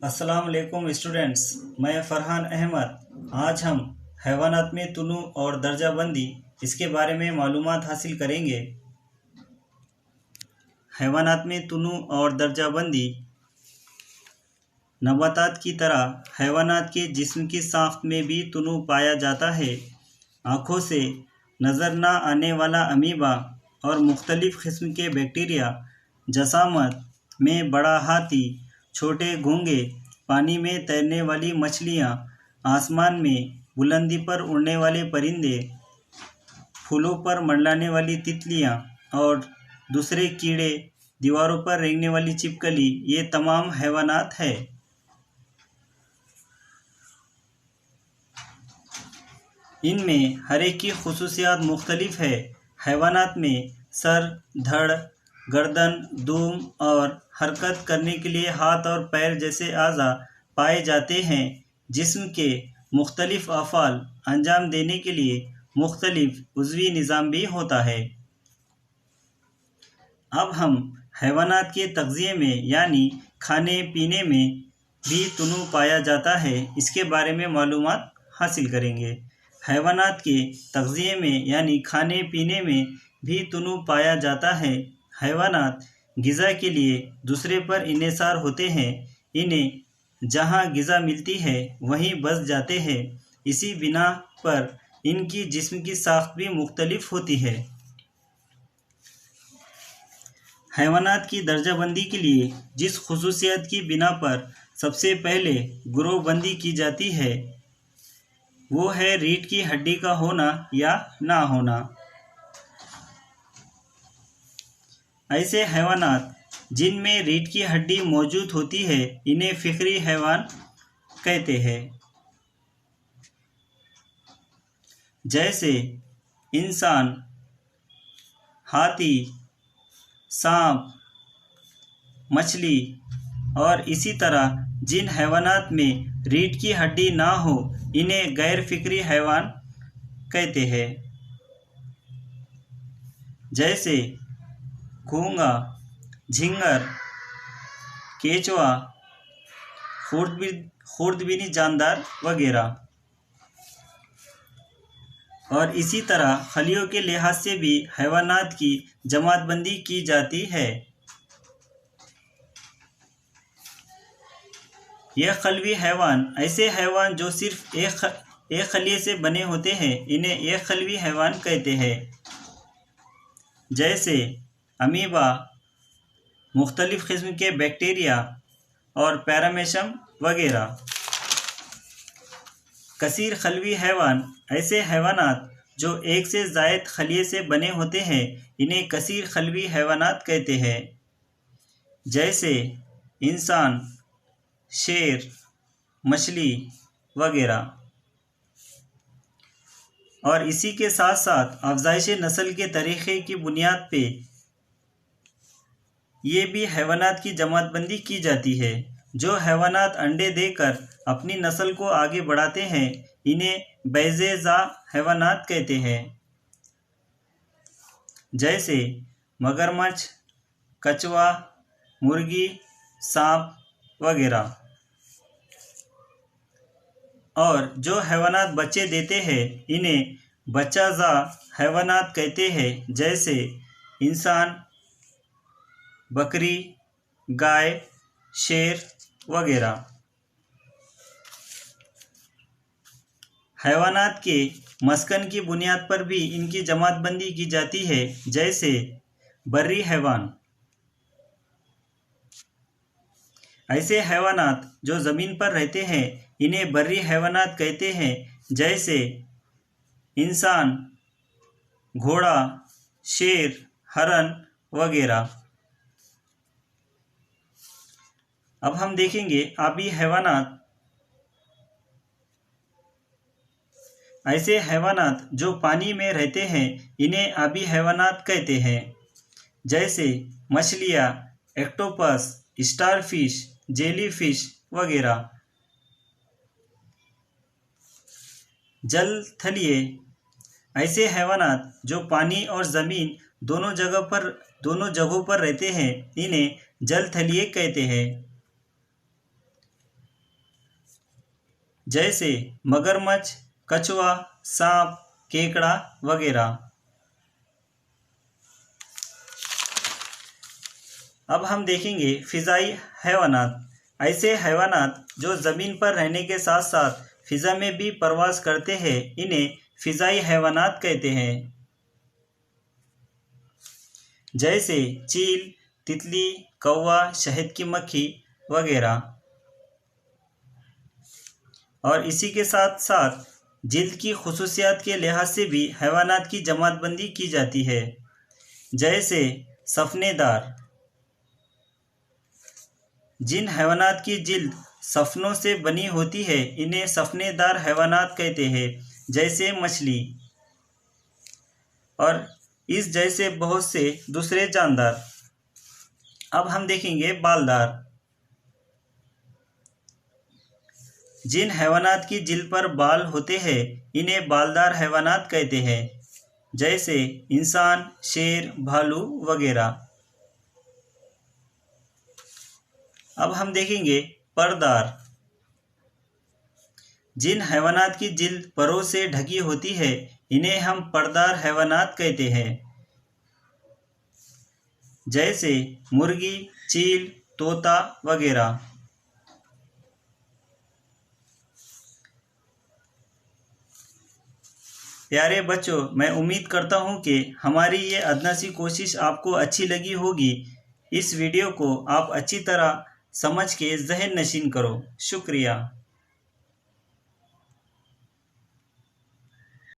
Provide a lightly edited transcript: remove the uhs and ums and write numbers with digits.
अस्सलाम वालेकुम स्टूडेंट्स, मैं फ़रहान अहमद। आज हम हैवानात में तुनु और दर्जाबंदी इसके बारे में मालूमात हासिल करेंगे। हैवानात में तुनु और दर्जाबंदी नबातात की तरह हैवानात के जिस्म की साख्त में भी तुनु पाया जाता है। आँखों से नज़र न आने वाला अमीबा और मुख्तलिफ़ किस्म के बैक्टीरिया, जसामत में बड़ा हाथी, छोटे घोंघे, पानी में तैरने वाली मछलियाँ, आसमान में बुलंदी पर उड़ने वाले परिंदे, फूलों पर मंडलाने वाली तितलियाँ और दूसरे कीड़े, दीवारों पर रेंगने वाली छिपकली, ये तमाम हैवानात है। इनमें हर एक की खुसूसियात मुख्तलिफ है। हैवानात में सर, धड़, गर्दन, दुम और हरकत करने के लिए हाथ और पैर जैसे आज़ा पाए जाते हैं। जिस्म के मुख्तलिफ अफ़ाल अंजाम देने के लिए मुख्तलिफ उज़वी निज़ाम भी होता है। अब हम हैवानात के तग़ज़िये में यानी खाने पीने में भी तुनु पाया जाता है, इसके बारे में मालूमात हासिल करेंगे। हैवानात के तग़ज़िये में यानी खाने पीने में भी तुनु पाया जाता है। हैवानात ग़िज़ा के लिए दूसरे पर इन्हिसार होते हैं। इन्हें जहाँ ग़िज़ा मिलती है वहीं बस जाते हैं। इसी बिना पर इनकी जिस्म की साख्त भी मुख्तलिफ होती है। हैवानात की दर्जाबंदी के लिए जिस खुसूसियत की बिना पर सबसे पहले ग्रोहबंदी की जाती है वो है रीढ़ की हड्डी का होना या ना होना। ऐसे हैवानात जिनमें रीढ़ की हड्डी मौजूद होती है इन्हें फ़िक्री हैवान कहते हैं। जैसे इंसान, हाथी, सांप, मछली और इसी तरह जिन हैवानात में रीढ़ की हड्डी ना हो इन्हें गैर फ़िक्री हैवान कहते हैं। जैसे घोंघा, झिंगर, केचुआ, खुर्दबीनी जानदार वगैरह। और इसी तरह खलियों के लिहाज से भी हैवानात की जमातबंदी की जाती है। यह खलवी हैवान ऐसे हैवान जो सिर्फ एक खलिए से बने होते हैं इन्हें एक खलवी हैवान कहते हैं। जैसे अमीबा, मुख्तलिफ़ किस्म के बैक्टीरिया और पैरामेशम वगैरह। कसीर खलवी हैवान ऐसे हैवानात जो एक से ज़ायद खलिए से बने होते हैं इन्हें कसीर खलवी हैवानात कहते हैं। जैसे इंसान, शेर, मछली वगैरह। और इसी के साथ साथ अफ़ज़ाइश नस्ल के तरीक़े की बुनियाद पे ये भी हैवानात की जमातबंदी की जाती है। जो हैवानात अंडे देकर अपनी नस्ल को आगे बढ़ाते हैं इन्हें बैज़े-ज़ा हैवानात कहते हैं। जैसे मगरमच्छ, कछुआ, मुर्गी, सांप वगैरह। और जो हैवानात बच्चे देते हैं इन्हें बच्चा-ज़ा हैवानात कहते हैं। जैसे इंसान, बकरी, गाय, शेर वगैरह। हैवानात के मस्कन की बुनियाद पर भी इनकी जमातबंदी की जाती है। जैसे बर्री हैवान। ऐसे हैवानात जो ज़मीन पर रहते हैं इन्हें बर्री हैवानात कहते हैं। जैसे इंसान, घोड़ा, शेर, हरन वगैरह। अब हम देखेंगे आबी हैवानात। ऐसे हैवानात जो पानी में रहते हैं इन्हें आबी हैवानात कहते हैं। जैसे मछलियाँ, एक्टोपस, स्टारफिश, जेलीफिश वगैरह। जल थलिए ऐसे हैवानात जो पानी और ज़मीन दोनों जगहों पर रहते हैं इन्हें जल थलिए कहते हैं। जैसे मगरमच्छ, कछुआ, सांप, केकड़ा वगैरह। अब हम देखेंगे फिजाई हैवानात। ऐसे हैवानात जो ज़मीन पर रहने के साथ साथ फिज़ा में भी परवास करते हैं, इन्हें फिजाई हैवानात कहते हैं। जैसे चील, तितली, कौवा, शहद की मक्खी वगैरह। और इसी के साथ साथ जिल्द की खुसूसियात के लिहाज से भी हैवानात की जमातबंदी की जाती है। जैसे सफनेदार। जिन हैवानात की जिल्द सफनों से बनी होती है, इन्हें सफनेदार हैवानात कहते हैं। जैसे मछली और इस जैसे बहुत से दूसरे जानदार। अब हम देखेंगे बालदार। जिन हैवानात की जिल्द पर बाल होते हैं, इन्हें बालदार हैवानात कहते हैं। जैसे इंसान, शेर, भालू वगैरह। अब हम देखेंगे परदार। जिन हैवानात की जिल्द परों से ढकी होती है, इन्हें हम परदार हैवानात कहते हैं। जैसे मुर्गी, चील, तोता वगैरह। प्यारे बच्चों, मैं उम्मीद करता हूँ कि हमारी ये अदना सी कोशिश आपको अच्छी लगी होगी। इस वीडियो को आप अच्छी तरह समझ के ज़हन नशीन करो। शुक्रिया।